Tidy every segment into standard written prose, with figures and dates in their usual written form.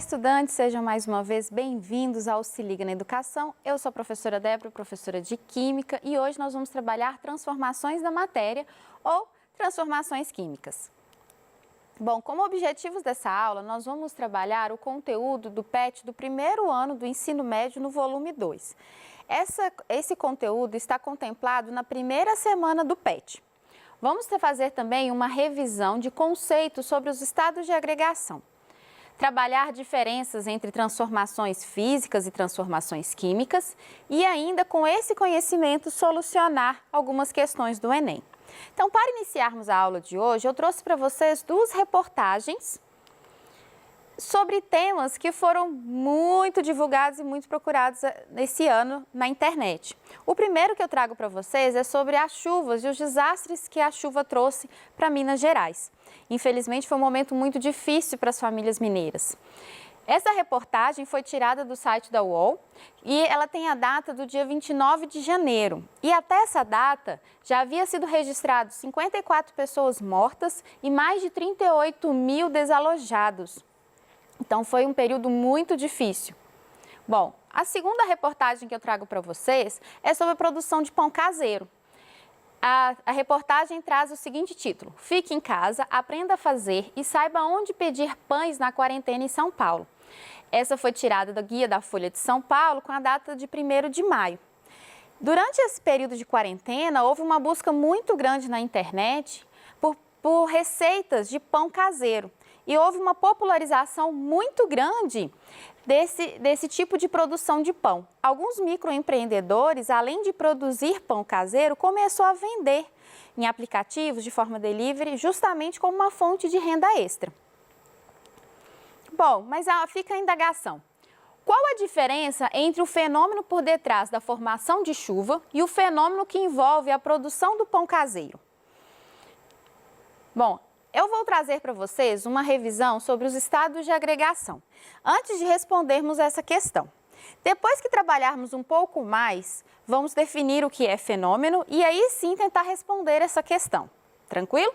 estudantes, sejam mais uma vez bem-vindos ao Se Liga na Educação. Eu sou a professora Débora, professora de Química, e hoje nós vamos trabalhar transformações da matéria ou transformações químicas. Bom, como objetivos dessa aula, nós vamos trabalhar o conteúdo do PET do primeiro ano do ensino médio no volume 2. Esse conteúdo está contemplado na primeira semana do PET. Vamos fazer também uma revisão de conceitos sobre os estados de agregação. Trabalhar diferenças entre transformações físicas e transformações químicas e ainda com esse conhecimento solucionar algumas questões do Enem. Então, para iniciarmos a aula de hoje, eu trouxe para vocês duas reportagens sobre temas que foram muito divulgados e muito procurados nesse ano na internet. O primeiro que eu trago para vocês é sobre as chuvas e os desastres que a chuva trouxe para Minas Gerais. Infelizmente, foi um momento muito difícil para as famílias mineiras. Essa reportagem foi tirada do site da UOL e ela tem a data do dia 29 de janeiro. E até essa data já havia sido registrado 54 pessoas mortas e mais de 38 mil desalojados. Então, foi um período muito difícil. Bom, a segunda reportagem que eu trago para vocês é sobre a produção de pão caseiro. A reportagem traz o seguinte título: Fique em casa, aprenda a fazer e saiba onde pedir pães na quarentena em São Paulo. Essa foi tirada da Guia da Folha de São Paulo com a data de 1º de maio. Durante esse período de quarentena, houve uma busca muito grande na internet por receitas de pão caseiro. E houve uma popularização muito grande desse tipo de produção de pão. Alguns microempreendedores, além de produzir pão caseiro, começou a vender em aplicativos de forma delivery, justamente como uma fonte de renda extra. Bom, mas fica a indagação. Qual a diferença entre o fenômeno por detrás da formação de chuva e o fenômeno que envolve a produção do pão caseiro? Bom, eu vou trazer para vocês uma revisão sobre os estados de agregação, antes de respondermos essa questão. Depois que trabalharmos um pouco mais, vamos definir o que é fenômeno e aí sim tentar responder essa questão. Tranquilo?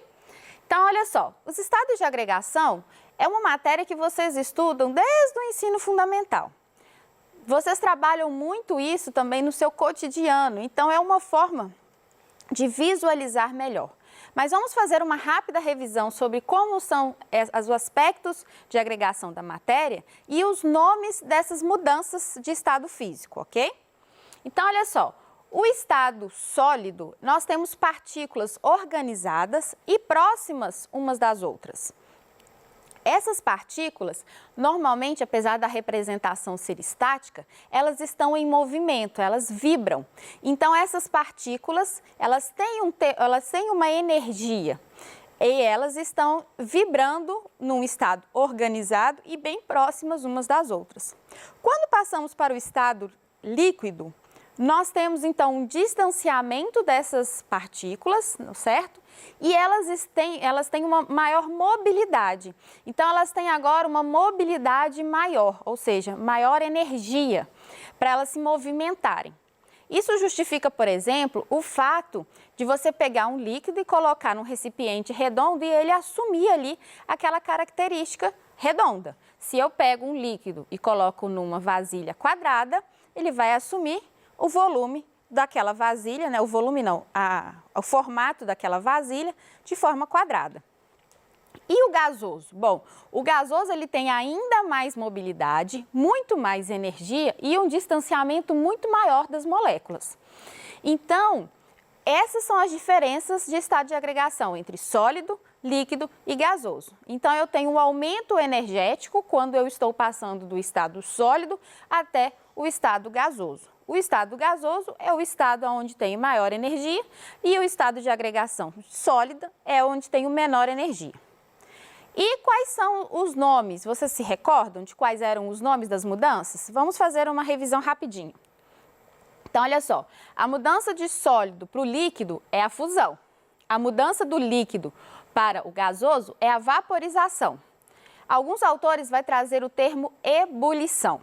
Então, olha só, os estados de agregação é uma matéria que vocês estudam desde o ensino fundamental. Vocês trabalham muito isso também no seu cotidiano, então é uma forma de visualizar melhor. Mas vamos fazer uma rápida revisão sobre como são os aspectos de agregação da matéria e os nomes dessas mudanças de estado físico, ok? Então, olha só, o estado sólido, nós temos partículas organizadas e próximas umas das outras. Essas partículas, normalmente, apesar da representação ser estática, elas estão em movimento, elas vibram. Então, essas partículas, elas têm uma energia e elas estão vibrando num estado organizado e bem próximas umas das outras. Quando passamos para o estado líquido, nós temos, então, um distanciamento dessas partículas, certo? E elas têm uma maior mobilidade. Então, elas têm agora uma mobilidade maior, ou seja, maior energia para elas se movimentarem. Isso justifica, por exemplo, o fato de você pegar um líquido e colocar num recipiente redondo e ele assumir ali aquela característica redonda. Se eu pego um líquido e coloco numa vasilha quadrada, ele vai assumir o volume daquela vasilha, né? O volume não, o formato daquela vasilha de forma quadrada. E o gasoso? Bom, o gasoso ele tem ainda mais mobilidade, muito mais energia e um distanciamento muito maior das moléculas. Então, essas são as diferenças de estado de agregação entre sólido, líquido e gasoso. Então, eu tenho um aumento energético quando eu estou passando do estado sólido até o estado gasoso. O estado gasoso é o estado onde tem maior energia e o estado de agregação sólida é onde tem menor energia. E quais são os nomes? Vocês se recordam de quais eram os nomes das mudanças? Vamos fazer uma revisão rapidinho. Então, olha só, a mudança de sólido para o líquido é a fusão. A mudança do líquido para o gasoso é a vaporização. Alguns autores vão trazer o termo ebulição.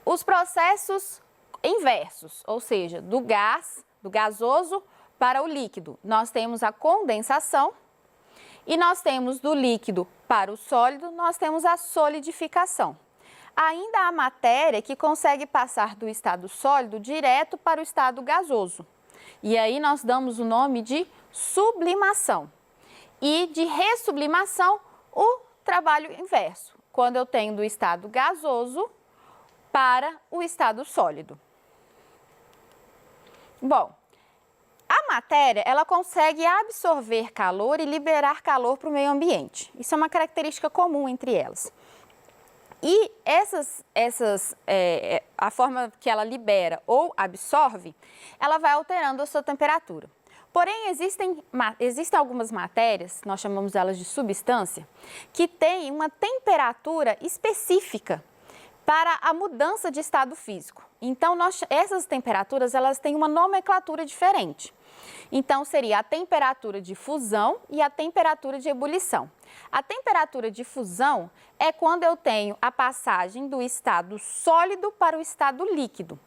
Os processos inversos, ou seja, do gasoso para o líquido, nós temos a condensação E nós temos do líquido para o sólido, nós temos a solidificação. Ainda há matéria que consegue passar do estado sólido direto para o estado gasoso. E aí nós damos o nome de sublimação. E de ressublimação, o trabalho inverso, quando eu tenho do estado gasoso para o estado sólido. Bom, a matéria, ela consegue absorver calor e liberar calor para o meio ambiente. Isso é uma característica comum entre elas. E a forma que ela libera ou absorve, ela vai alterando a sua temperatura. Porém, existem algumas matérias, nós chamamos elas de substância, que têm uma temperatura específica para a mudança de estado físico. Então, essas temperaturas, elas têm uma nomenclatura diferente. Então, seria a temperatura de fusão e a temperatura de ebulição. A temperatura de fusão é quando eu tenho a passagem do estado sólido para o estado líquido.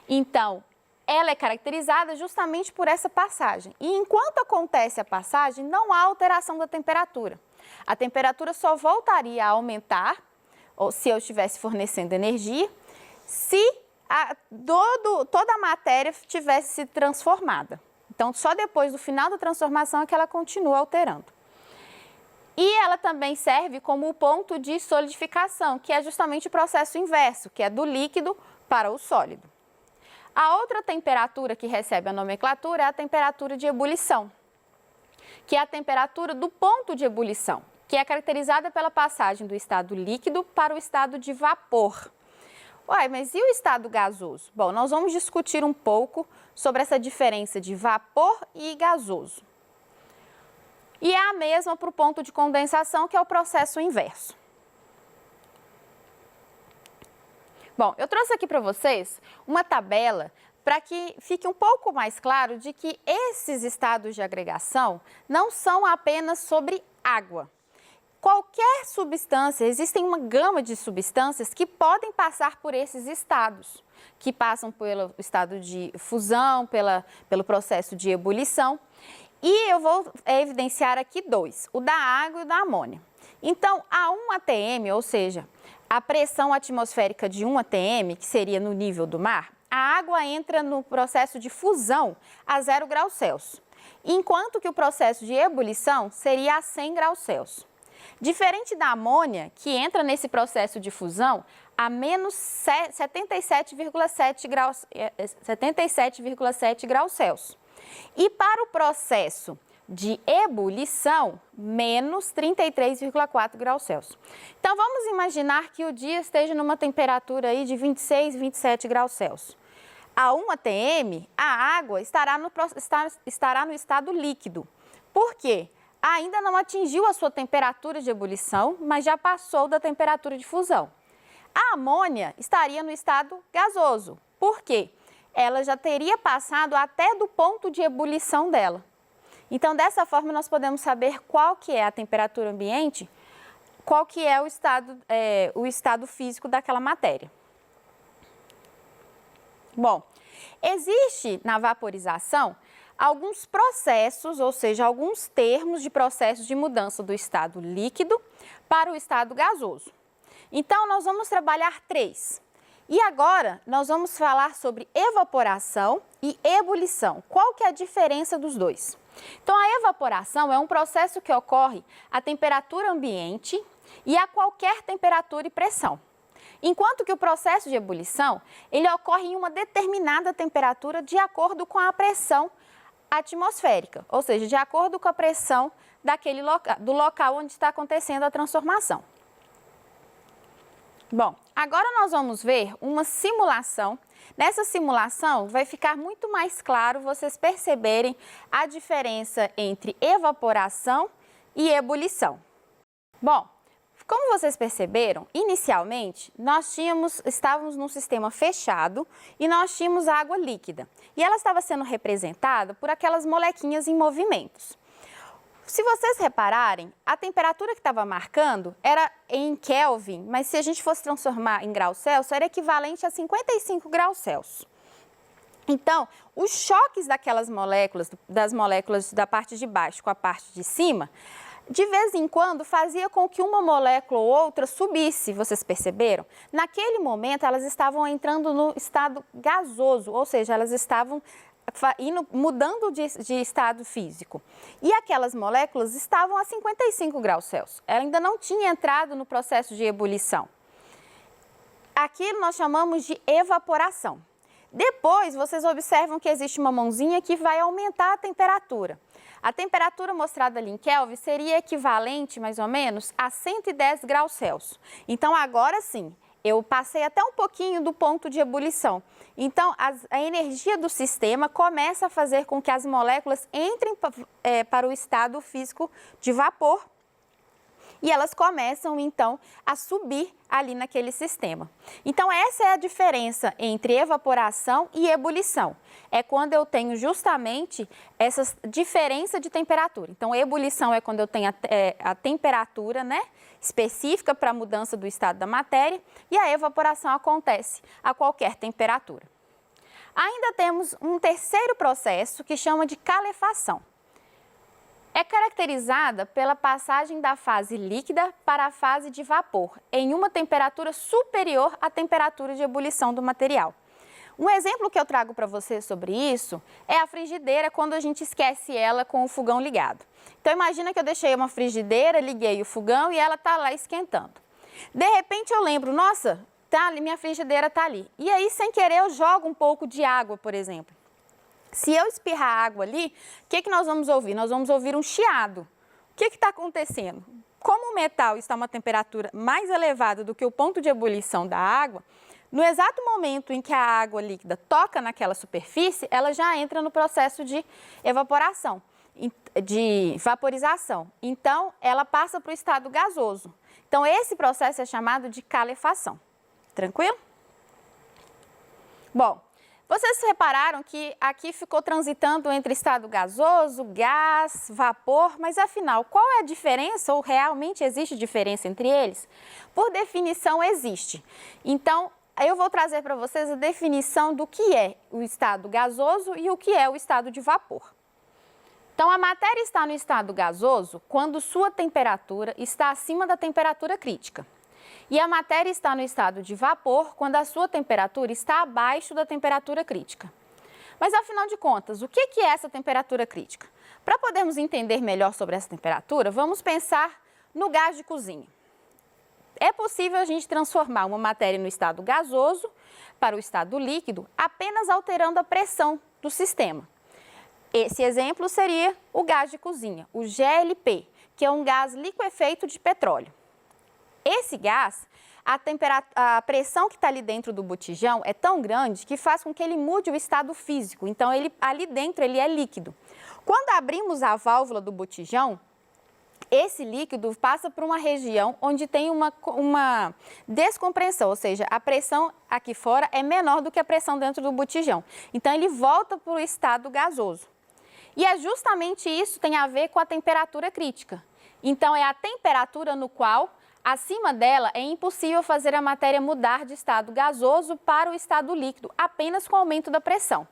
Então, ela é caracterizada justamente por essa passagem. E enquanto acontece a passagem, não há alteração da temperatura. A temperatura só voltaria a aumentar, ou se eu estivesse fornecendo energia, se toda a matéria tivesse sido transformada. Então, só depois do final da transformação é que ela continua alterando. E ela também serve como o ponto de solidificação, que é justamente o processo inverso, que é do líquido para o sólido. A outra temperatura que recebe a nomenclatura é a temperatura de ebulição, que é a temperatura do ponto de ebulição, que é caracterizada pela passagem do estado líquido para o estado de vapor. Ué, mas e o estado gasoso? Bom, nós vamos discutir um pouco sobre essa diferença de vapor e gasoso. E é a mesma para o ponto de condensação, que é o processo inverso. Bom, eu trouxe aqui para vocês uma tabela para que fique um pouco mais claro de que esses estados de agregação não são apenas sobre água. Qualquer substância, existem uma gama de substâncias que podem passar por esses estados, que passam pelo estado de fusão, pelo processo de ebulição. E eu vou evidenciar aqui dois, o da água e o da amônia. Então, a 1 atm, ou seja, a pressão atmosférica de 1 atm, que seria no nível do mar, a água entra no processo de fusão a 0 graus Celsius, enquanto que o processo de ebulição seria a 100 graus Celsius. Diferente da amônia, que entra nesse processo de fusão a menos 77,7 graus Celsius. E para o processo de ebulição, menos 33,4 graus Celsius. Então, vamos imaginar que o dia esteja numa temperatura aí de 26, 27 graus Celsius. A 1 atm, a água estará no estado líquido. Por quê? Ainda não atingiu a sua temperatura de ebulição, mas já passou da temperatura de fusão. A amônia estaria no estado gasoso. Por quê? Ela já teria passado até do ponto de ebulição dela. Então, dessa forma, nós podemos saber qual que é a temperatura ambiente, qual que é o estado físico daquela matéria. Bom, existe na vaporização alguns processos, ou seja, alguns termos de processos de mudança do estado líquido para o estado gasoso. Então, nós vamos trabalhar 3. E agora, nós vamos falar sobre evaporação e ebulição. Qual que é a diferença dos dois? Então, a evaporação é um processo que ocorre a temperatura ambiente e a qualquer temperatura e pressão. Enquanto que o processo de ebulição, ele ocorre em uma determinada temperatura de acordo com a pressão atmosférica, ou seja, de acordo com a pressão do local onde está acontecendo a transformação. Bom, agora nós vamos ver uma simulação. Nessa simulação vai ficar muito mais claro vocês perceberem a diferença entre evaporação e ebulição. Bom, como vocês perceberam, inicialmente nós estávamos num sistema fechado e nós tínhamos água líquida. E ela estava sendo representada por aquelas molequinhas em movimentos. Se vocês repararem, a temperatura que estava marcando era em Kelvin, mas se a gente fosse transformar em graus Celsius, era equivalente a 55 graus Celsius. Então, os choques das moléculas da parte de baixo com a parte de cima, de vez em quando fazia com que uma molécula ou outra subisse, vocês perceberam? Naquele momento elas estavam entrando no estado gasoso, ou seja, elas estavam mudando de estado físico. E aquelas moléculas estavam a 55 graus Celsius. Ela ainda não tinha entrado no processo de ebulição. Aquilo nós chamamos de evaporação. Depois, vocês observam que existe uma mãozinha que vai aumentar a temperatura. A temperatura mostrada ali em Kelvin seria equivalente, mais ou menos, a 110 graus Celsius. Então, agora sim, eu passei até um pouquinho do ponto de ebulição. Então, a energia do sistema começa a fazer com que as moléculas entrem para o estado físico de vapor e elas começam, então, a subir ali naquele sistema. Então, essa é a diferença entre evaporação e ebulição. É quando eu tenho justamente essa diferença de temperatura. Então, ebulição é quando eu tenho a temperatura, né, específica para a mudança do estado da matéria, e a evaporação acontece a qualquer temperatura. Ainda temos um terceiro processo que chama de calefação. É caracterizada pela passagem da fase líquida para a fase de vapor, em uma temperatura superior à temperatura de ebulição do material. Um exemplo que eu trago para vocês sobre isso é a frigideira, quando a gente esquece ela com o fogão ligado. Então, imagina que eu deixei uma frigideira, liguei o fogão e ela está lá esquentando. De repente, eu lembro, nossa, tá ali, minha frigideira está ali. E aí, sem querer, eu jogo um pouco de água, por exemplo. Se eu espirrar água ali, o que nós vamos ouvir? Nós vamos ouvir um chiado. O que está acontecendo? Como o metal está a uma temperatura mais elevada do que o ponto de ebulição da água, no exato momento em que a água líquida toca naquela superfície, ela já entra no processo de evaporação, de vaporização. Então, ela passa para o estado gasoso. Então, esse processo é chamado de calefação. Tranquilo? Bom, vocês repararam que aqui ficou transitando entre estado gasoso, gás, vapor, mas afinal, qual é a diferença ou realmente existe diferença entre eles? Por definição, existe. Então, eu vou trazer para vocês a definição do que é o estado gasoso e o que é o estado de vapor. Então, a matéria está no estado gasoso quando sua temperatura está acima da temperatura crítica. E a matéria está no estado de vapor quando a sua temperatura está abaixo da temperatura crítica. Mas, afinal de contas, o que é essa temperatura crítica? Para podermos entender melhor sobre essa temperatura, vamos pensar no gás de cozinha. É possível a gente transformar uma matéria no estado gasoso para o estado líquido apenas alterando a pressão do sistema. Esse exemplo seria o gás de cozinha, o GLP, que é um gás liquefeito de petróleo. Esse gás, a pressão que está ali dentro do botijão é tão grande que faz com que ele mude o estado físico. Então, ali dentro ele é líquido. Quando abrimos a válvula do botijão, esse líquido passa por uma região onde tem uma descompressão, ou seja, a pressão aqui fora é menor do que a pressão dentro do botijão. Então, ele volta para o estado gasoso. E é justamente isso que tem a ver com a temperatura crítica. Então, é a temperatura no qual, acima dela, é impossível fazer a matéria mudar de estado gasoso para o estado líquido, apenas com o aumento da pressão.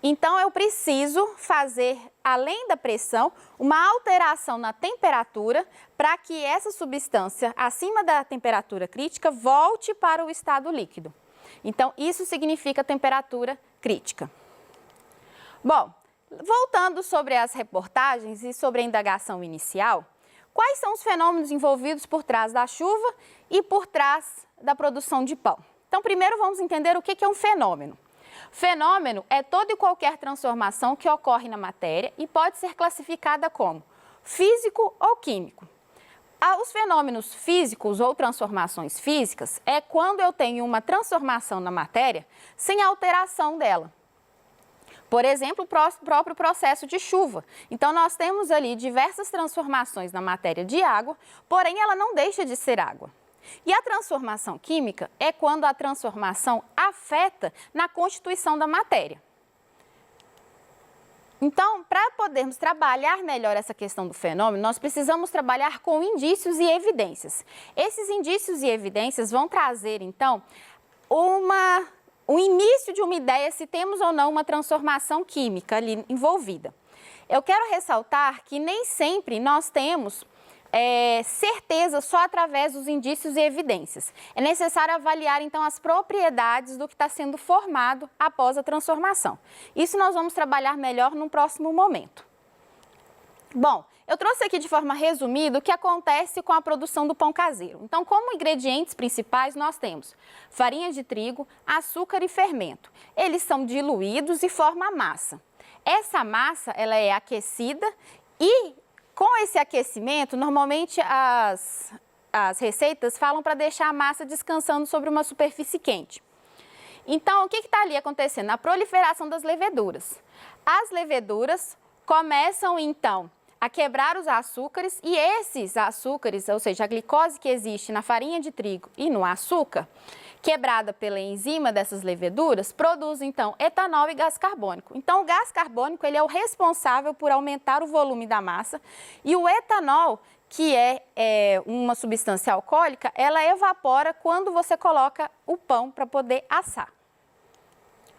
Então, eu preciso fazer, além da pressão, uma alteração na temperatura para que essa substância, acima da temperatura crítica, volte para o estado líquido. Então, isso significa temperatura crítica. Bom, voltando sobre as reportagens e sobre a indagação inicial, quais são os fenômenos envolvidos por trás da chuva e por trás da produção de pão? Então, primeiro vamos entender o que é um fenômeno. Fenômeno é toda e qualquer transformação que ocorre na matéria e pode ser classificada como físico ou químico. Os fenômenos físicos ou transformações físicas é quando eu tenho uma transformação na matéria sem alteração dela. Por exemplo, o próprio processo de chuva. Então, nós temos ali diversas transformações na matéria de água, porém ela não deixa de ser água. E a transformação química é quando a transformação afeta na constituição da matéria. Então, para podermos trabalhar melhor essa questão do fenômeno, nós precisamos trabalhar com indícios e evidências. Esses indícios e evidências vão trazer, então, o início de uma ideia se temos ou não uma transformação química ali envolvida. Eu quero ressaltar que nem sempre nós temos certeza só através dos indícios e evidências. É necessário avaliar, então, as propriedades do que está sendo formado após a transformação. Isso nós vamos trabalhar melhor num próximo momento. Bom, eu trouxe aqui de forma resumida o que acontece com a produção do pão caseiro. Então, como ingredientes principais, nós temos farinha de trigo, açúcar e fermento. Eles são diluídos e formam a massa. Essa massa, ela é aquecida e, com esse aquecimento, normalmente as receitas falam para deixar a massa descansando sobre uma superfície quente. Então, o que está ali acontecendo? A proliferação das leveduras. As leveduras começam, então, a quebrar os açúcares e esses açúcares, ou seja, a glicose que existe na farinha de trigo e no açúcar, quebrada pela enzima dessas leveduras, produz, então, etanol e gás carbônico. Então, o gás carbônico ele é o responsável por aumentar o volume da massa e o etanol, que é uma substância alcoólica, ela evapora quando você coloca o pão para poder assar.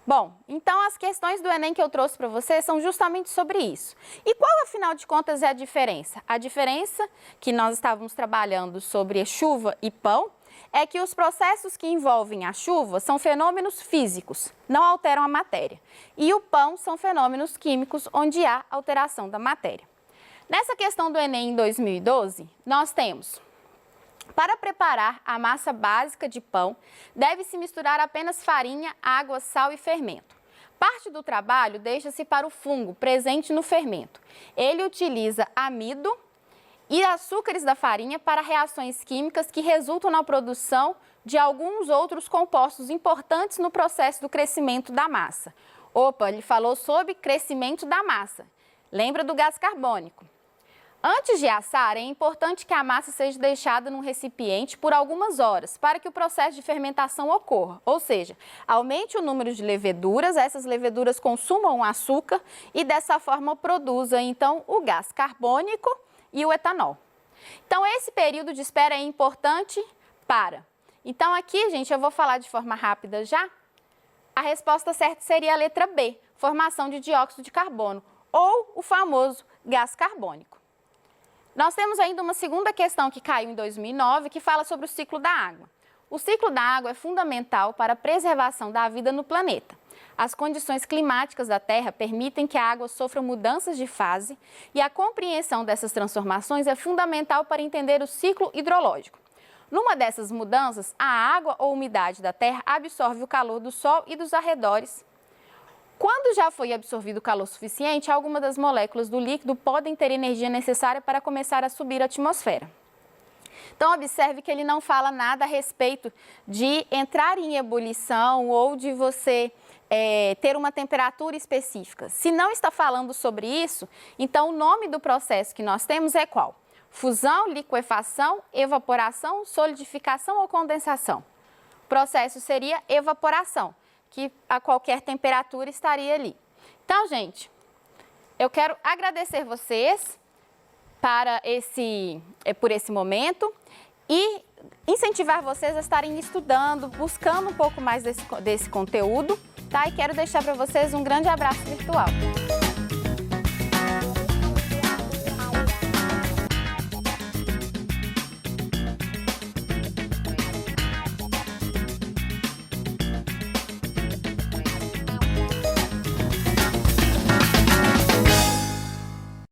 Bom, então as questões do Enem que eu trouxe para vocês são justamente sobre isso. E qual, afinal de contas, é a diferença? A diferença que nós estávamos trabalhando sobre chuva e pão é que os processos que envolvem a chuva são fenômenos físicos, não alteram a matéria. E o pão são fenômenos químicos, onde há alteração da matéria. Nessa questão do Enem em 2012, nós temos: para preparar a massa básica de pão, deve-se misturar apenas farinha, água, sal e fermento. Parte do trabalho deixa-se para o fungo presente no fermento. Ele utiliza amido e açúcares da farinha para reações químicas que resultam na produção de alguns outros compostos importantes no processo do crescimento da massa. Opa, ele falou sobre crescimento da massa. Lembra do gás carbônico? Antes de assar, é importante que a massa seja deixada num recipiente por algumas horas para que o processo de fermentação ocorra, ou seja, aumente o número de leveduras, essas leveduras consumam o açúcar e dessa forma produza então o gás carbônico e o etanol. Então esse período de espera é importante para. Então aqui, gente, eu vou falar de forma rápida já. A resposta certa seria a letra B, formação de dióxido de carbono ou o famoso gás carbônico. Nós temos ainda uma segunda questão que caiu em 2009, que fala sobre o ciclo da água. O ciclo da água é fundamental para a preservação da vida no planeta. As condições climáticas da Terra permitem que a água sofra mudanças de fase e a compreensão dessas transformações é fundamental para entender o ciclo hidrológico. Numa dessas mudanças, a água ou umidade da Terra absorve o calor do Sol e dos arredores. Quando já foi absorvido o calor suficiente, algumas das moléculas do líquido podem ter energia necessária para começar a subir a atmosfera. Então, observe que ele não fala nada a respeito de entrar em ebulição ou de você ter uma temperatura específica. Se não está falando sobre isso, então o nome do processo que nós temos é qual? Fusão, liquefação, evaporação, solidificação ou condensação? O processo seria evaporação, que a qualquer temperatura estaria ali. Então, gente, eu quero agradecer vocês por esse momento e incentivar vocês a estarem estudando, buscando um pouco mais desse conteúdo, tá? E quero deixar para vocês um grande abraço virtual.